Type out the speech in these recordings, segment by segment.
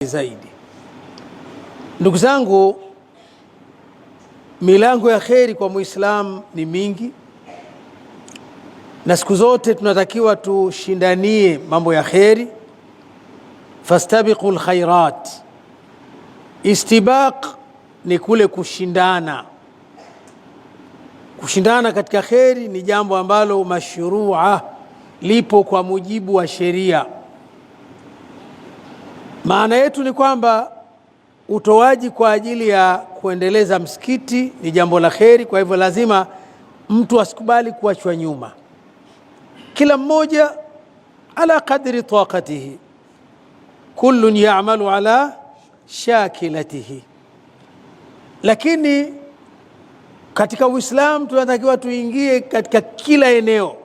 zaidi. Ndugu zangu, milango ya kheri kwa Muislamu ni mingi, na siku zote tunatakiwa tushindanie mambo ya kheri. Fastabiqul khairat, istibaq ni kule kushindana. Kushindana katika kheri ni jambo ambalo mashrua, lipo kwa mujibu wa sheria. Maana yetu ni kwamba utoaji kwa ajili ya kuendeleza msikiti ni jambo la kheri. Kwa hivyo lazima mtu asikubali kuachwa nyuma, kila mmoja ala qadri taqatihi, kullun ya'malu ala shakilatihi. Lakini katika Uislamu tunatakiwa tuingie katika kila eneo,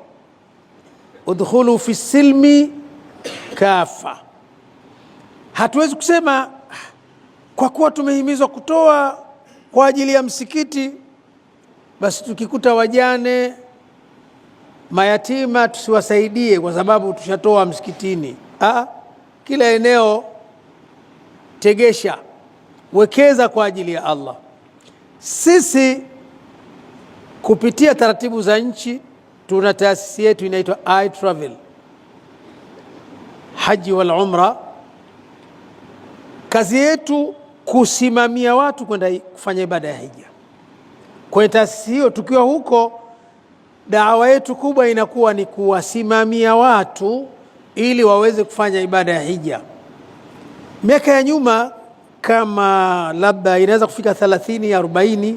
udkhulu fi silmi kafa. Hatuwezi kusema kwa kuwa tumehimizwa kutoa kwa ajili ya msikiti, basi tukikuta wajane mayatima tusiwasaidie kwa sababu tushatoa msikitini. Kila eneo tegesha, wekeza kwa ajili ya Allah. Sisi kupitia taratibu za nchi tuna taasisi yetu inaitwa iTravel, haji wal umra. Kazi yetu kusimamia watu kwenda kufanya ibada ya hija. Kwa taasisi hiyo, tukiwa huko, dawa yetu kubwa inakuwa ni kuwasimamia watu ili waweze kufanya ibada ya hija. Miaka ya nyuma, kama labda inaweza kufika 30 40,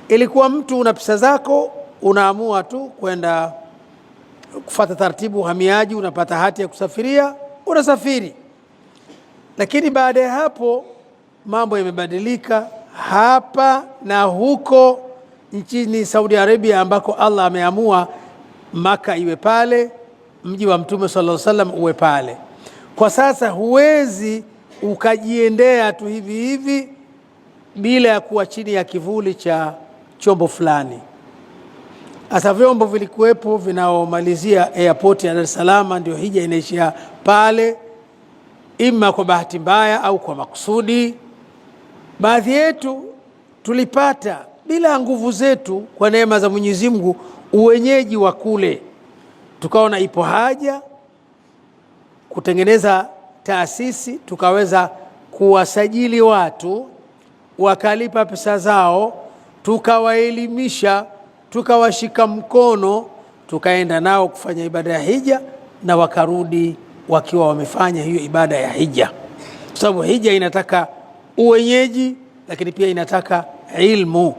ilikuwa mtu una pesa zako, unaamua tu kwenda kufuata taratibu uhamiaji, unapata hati ya kusafiria, unasafiri. Lakini baada ya hapo mambo yamebadilika hapa na huko nchini Saudi Arabia, ambako Allah ameamua Maka iwe pale, mji wa Mtume sallallahu alaihi wasallam uwe pale. Kwa sasa huwezi ukajiendea tu hivi hivi bila ya kuwa chini ya kivuli cha chombo fulani. Hasa vyombo vilikuwepo vinaomalizia airport ya Dar es Salaam, ndio hija inaishia pale, ima kwa bahati mbaya au kwa makusudi. Baadhi yetu tulipata bila nguvu zetu, kwa neema za Mwenyezi Mungu, uwenyeji wa kule. Tukaona ipo haja kutengeneza taasisi, tukaweza kuwasajili watu, wakalipa pesa zao, tukawaelimisha, tukawashika mkono, tukaenda nao kufanya ibada ya hija, na wakarudi wakiwa wamefanya hiyo ibada ya hija. Kwa sababu hija inataka uwenyeji, lakini pia inataka ilmu.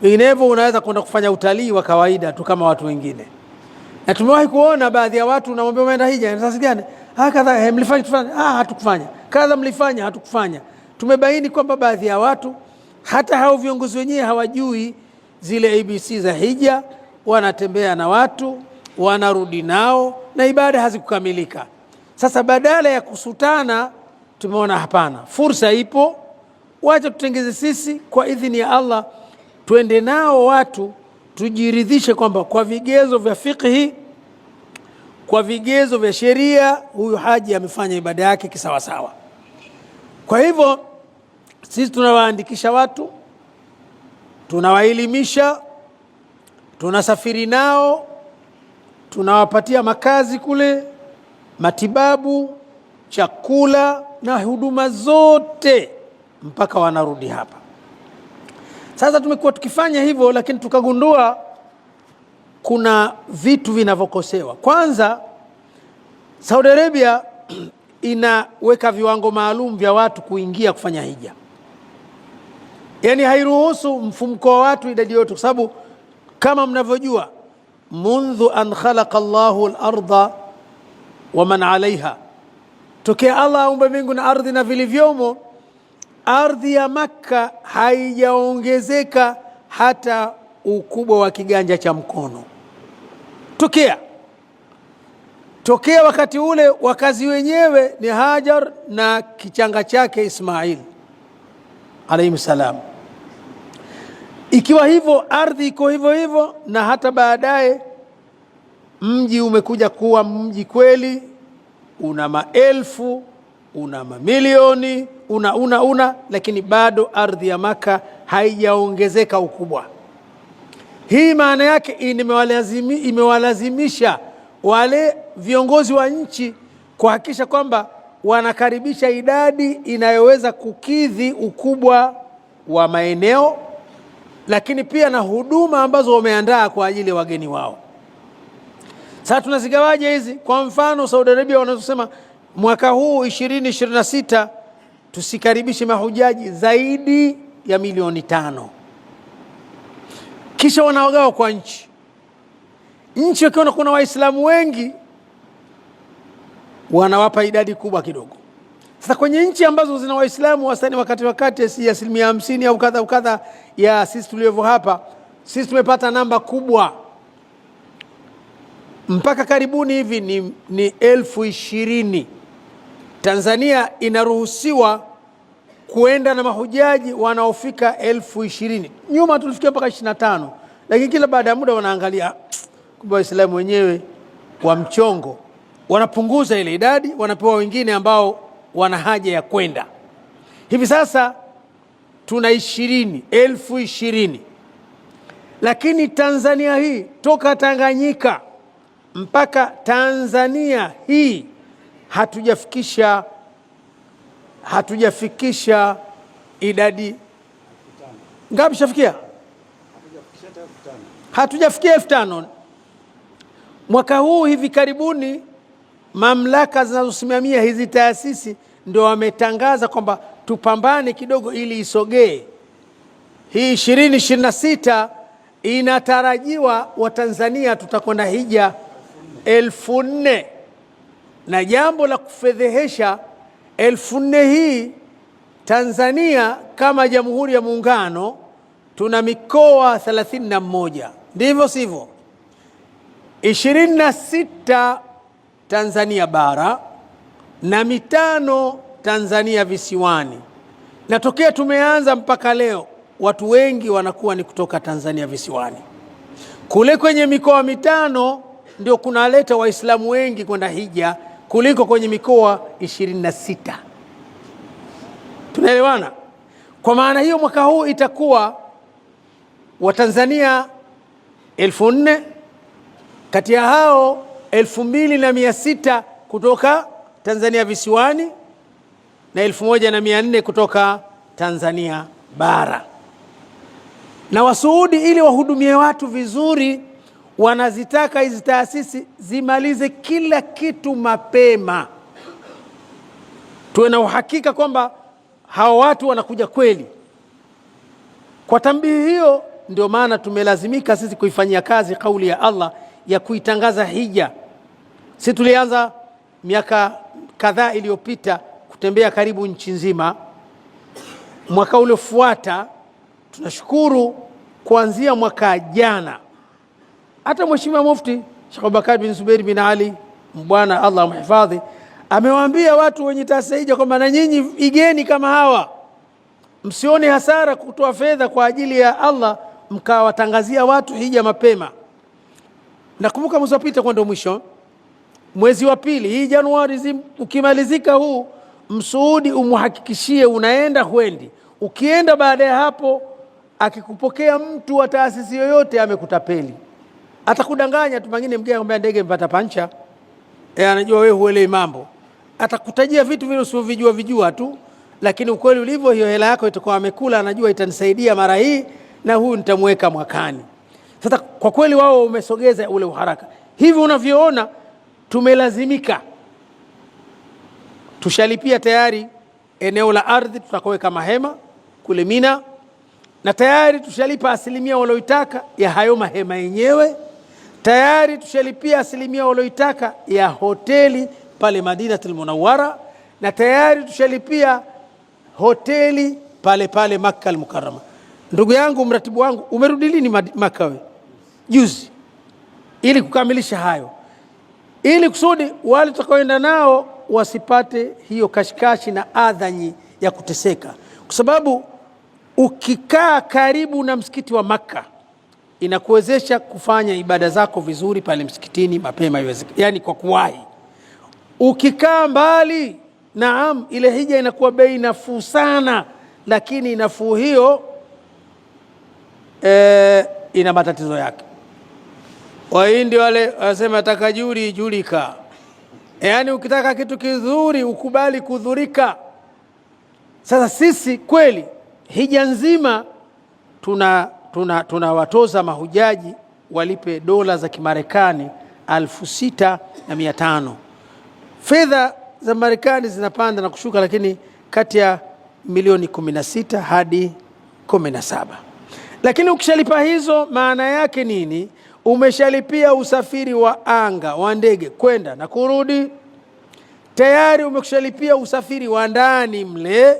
Vinginevyo unaweza kwenda kufanya utalii wa kawaida tu kama watu wengine. Na tumewahi kuona baadhi ya watu, unamwambia umeenda hija, sasa gani? Kadha mlifanya tufanye, hatukufanya. Kadha mlifanya, hatukufanya. Tumebaini kwamba baadhi ya watu, hata hao viongozi wenyewe hawajui zile ABC za hija, wanatembea na watu, wanarudi nao, na ibada hazikukamilika. Sasa badala ya kusutana, tumeona hapana, fursa ipo, wacha tutengeze sisi kwa idhini ya Allah, tuende nao watu, tujiridhishe kwamba kwa vigezo vya fiqhi, kwa vigezo vya sheria, huyu haji amefanya ibada yake kisawasawa. Kwa hivyo sisi tunawaandikisha watu, tunawaelimisha, tunasafiri nao, tunawapatia makazi kule, matibabu, chakula na huduma zote mpaka wanarudi hapa. Sasa tumekuwa tukifanya hivyo, lakini tukagundua kuna vitu vinavyokosewa. Kwanza, Saudi Arabia inaweka viwango maalum vya watu kuingia kufanya hija. Yaani hairuhusu mfumko wa watu idadi yote, kwa sababu kama mnavyojua, mundhu an khalaqa Allahu al-ardha wa man alaiha, tokea Allah aumba mbingu na ardhi na vilivyomo, ardhi ya Makka haijaongezeka hata ukubwa wa kiganja cha mkono. Tokea wakati ule, wakazi wenyewe ni Hajar na kichanga chake Ismail alayhi salam. Ikiwa hivyo, ardhi iko hivyo hivyo, na hata baadaye mji umekuja kuwa mji kweli, una maelfu, una mamilioni, lakini bado ardhi ya Maka haijaongezeka ukubwa. Hii maana yake imewalazimisha wale viongozi wa nchi kuhakikisha kwamba wanakaribisha idadi inayoweza kukidhi ukubwa wa maeneo, lakini pia na huduma ambazo wameandaa kwa ajili ya wageni wao. Sasa tunazigawaje hizi? Kwa mfano Saudi Arabia wanasema mwaka huu 2026 tusikaribishe mahujaji zaidi ya milioni 5. Kisha wanawagawa kwa nchi. Nchi wakiona kuna Waislamu wengi wanawapa idadi kubwa kidogo. Sasa kwenye nchi ambazo zina Waislamu wastani wakati si 50% au kadha ya sisi tulivyo hapa, sisi tumepata namba kubwa. Mpaka karibuni hivi ni 20,000. Tanzania inaruhusiwa kuenda na mahujaji wanaofika 20,000. Nyuma tulifikia mpaka 25, lakini kila baada ya muda wanaangalia kumbe Waislamu wenyewe wa mchongo, wanapunguza ile idadi, wanapewa wengine ambao wana haja ya kwenda. Hivi sasa tuna 20,000, lakini Tanzania hii toka Tanganyika mpaka Tanzania hii hatujafikisha idadi ngapi? Shafikia hatujafikia 5,000. Mwaka huu hivi karibuni mamlaka zinazosimamia hizi taasisi ndio wametangaza kwamba tupambane kidogo ili isogee. Hii 2026 inatarajiwa Watanzania tutakwenda hija 4,000, na jambo la kufedhehesha 4,000 hii, Tanzania kama Jamhuri ya Muungano tuna mikoa 31, ndivyo sivyo? 26 Tanzania bara na 5 Tanzania visiwani. Na tokea tumeanza mpaka leo watu wengi wanakuwa ni kutoka Tanzania visiwani. Kule kwenye mikoa 5 ndio kunaleta Waislamu wengi kwenda hija kuliko kwenye mikoa 26. Tunaelewana? Kwa maana hiyo mwaka huu itakuwa Watanzania 4,000, kati ya hao 2,600 kutoka Tanzania visiwani na 1,400 kutoka Tanzania bara. Na Wasuudi ili wahudumie watu vizuri, wanazitaka hizi taasisi zimalize kila kitu mapema, tuwe na uhakika kwamba hawa watu wanakuja kweli. Kwa tambihi hiyo ndio maana tumelazimika sisi kuifanyia kazi kauli ya Allah ya kuitangaza hija. Sisi tulianza miaka kadhaa iliyopita kutembea karibu nchi nzima. Mwaka uliofuata tunashukuru kuanzia mwaka jana hata Mheshimiwa Mufti Sheikh Abubakar bin Zubair bin Ali Mbwana, Allah amhifadhi, amewaambia watu wenye taasisi hija kwamba na nyinyi igeni kama hawa, msione hasara kutoa fedha kwa ajili ya Allah mkawatangazia watu hija mapema. Nakumbuka mwezi upita kwa ndo mwisho, mwezi wa pili hii Januari ukimalizika huu, Msuudi umuhakikishie unaenda huendi. Ukienda baada ya hapo akikupokea mtu wa taasisi yoyote amekutapeli, atakudanganya tu, pengine mgeni ambaye ndege mpata pancha, anajua wewe huelewi mambo, atakutajia vitu vile usivyovijua tu, lakini ukweli ulivyo hiyo hela yako itakuwa amekula, anajua itanisaidia mara hii na huyu nitamweka mwakani. Sasa kwa kweli wao umesogeza ule uharaka. Hivi unavyoona tumelazimika, tushalipia tayari eneo la ardhi tutakoweka mahema kule Mina, na tayari tushalipa asilimia walioitaka ya hayo mahema yenyewe. Tayari tushalipia asilimia walioitaka ya hoteli pale Madinatul Munawwara, na tayari tushalipia hoteli pale Makkah al-Mukarrama. Ndugu yangu mratibu wangu, umerudi lini Makkah wewe? Juzi. Ili kukamilisha hayo, ili kusudi wale tutakaoenda nao wasipate hiyo kashikashi na adhanyi ya kuteseka, kwa sababu ukikaa karibu na msikiti wa Makkah inakuwezesha kufanya ibada zako vizuri pale msikitini mapema iwezekana, yani kwa kuwahi. Ukikaa mbali naam, ile hija inakuwa bei nafuu sana, lakini nafuu hiyo ina matatizo yake. Wahindi wale wanasema taka juri julika, yaani ukitaka kitu kizuri ukubali kudhurika. Sasa sisi kweli hija nzima tunawatoza mahujaji walipe dola za Kimarekani 6,500. Fedha za Marekani zinapanda na kushuka, lakini kati ya milioni 16 hadi 17. Lakini ukishalipa hizo, maana yake nini? Umeshalipia usafiri wa anga wa ndege kwenda na kurudi, tayari umeshalipia usafiri wa ndani mle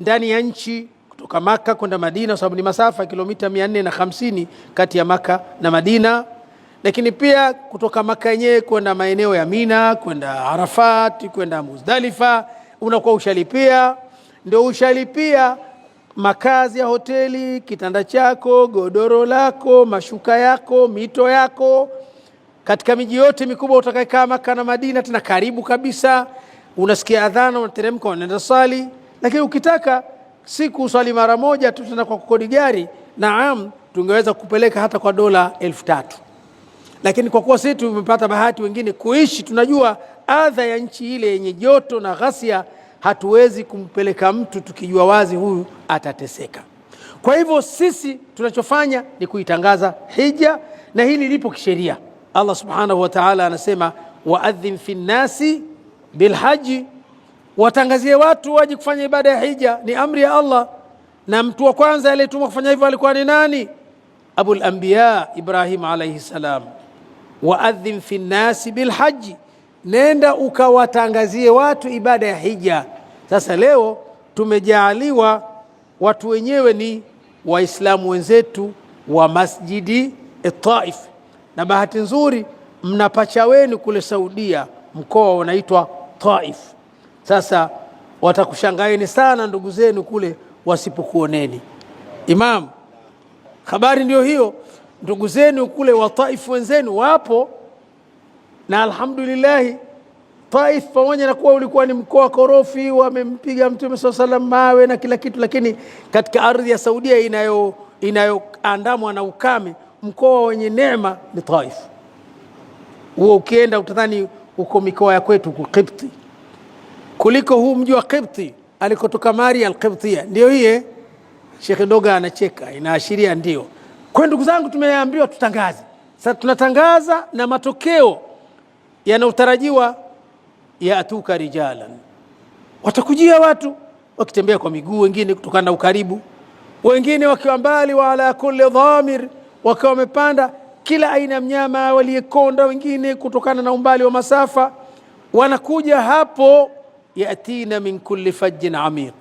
ndani ya nchi kutoka Maka kwenda Madina, kwa sababu ni masafa ya kilomita 450 kati ya Maka na Madina. Lakini pia kutoka Maka yenyewe kwenda maeneo ya Mina, kwenda Arafat, kwenda Muzdalifa, unakuwa ushalipia. Ndio ushalipia makazi ya hoteli, kitanda chako, godoro lako, mashuka yako, mito yako. Katika miji yote mikubwa utakayekaa Maka na Madina, tena karibu kabisa, unasikia adhana, unateremka, unaenda sali. Lakini ukitaka siku usali mara moja tu, tena kwa kukodi gari, naam, tungeweza kupeleka hata kwa dola 3,000. Lakini kwa kuwa sisi tumepata bahati wengine kuishi, tunajua adha ya nchi ile yenye joto na ghasia, hatuwezi kumpeleka mtu tukijua wazi huyu atateseka. Kwa hivyo sisi tunachofanya ni kuitangaza hija, na hili lipo kisheria. Allah subhanahu wa ta'ala anasema, waadhin fi nnasi bilhaji, watangazie watu waje kufanya ibada ya hija. Ni amri ya Allah, na mtu wa kwanza aliyetumwa kufanya hivyo alikuwa ni nani? Abul Anbiya Ibrahim alayhi salam. Waadhin fi nnasi bilhaji, nenda ukawatangazie watu ibada ya hija. Sasa leo tumejaaliwa watu wenyewe ni Waislamu wenzetu wa Masjidi Taif, na bahati nzuri mna pacha wenu kule Saudia, mkoa unaitwa Taif. Sasa watakushangaeni sana ndugu zenu kule wasipokuoneni. Imam, habari ndio hiyo, ndugu zenu kule wa Taif wenzenu wapo, na alhamdulillah Taif pamoja na kuwa ulikuwa ni mkoa korofi, wamempiga Mtume sallallahu alaihi wasallam mawe na kila kitu, lakini katika ardhi ya Saudia inayoandamwa na ukame, mkoa wenye neema ni Taif. Huo ukienda utadhani uko mikoa ya kwetu Qibti, kuliko huu mji wa Qibti alikotoka Maria al-Qibtiyya. Ndio hiye Sheikh Doga anacheka, inaashiria ndio. Kwa ndugu zangu, tumeambiwa tutangaze. Sasa tunatangaza, na matokeo yanayotarajiwa, yatuka rijalan, watakujia watu wakitembea kwa miguu, wengine kutokana na ukaribu, wengine wakiwa mbali, wa ala kulli dhamir, wakiwa wamepanda kila aina ya mnyama waliyekonda, wengine kutokana na umbali wa masafa wanakuja hapo. Yatina min kulli fajjin amiq,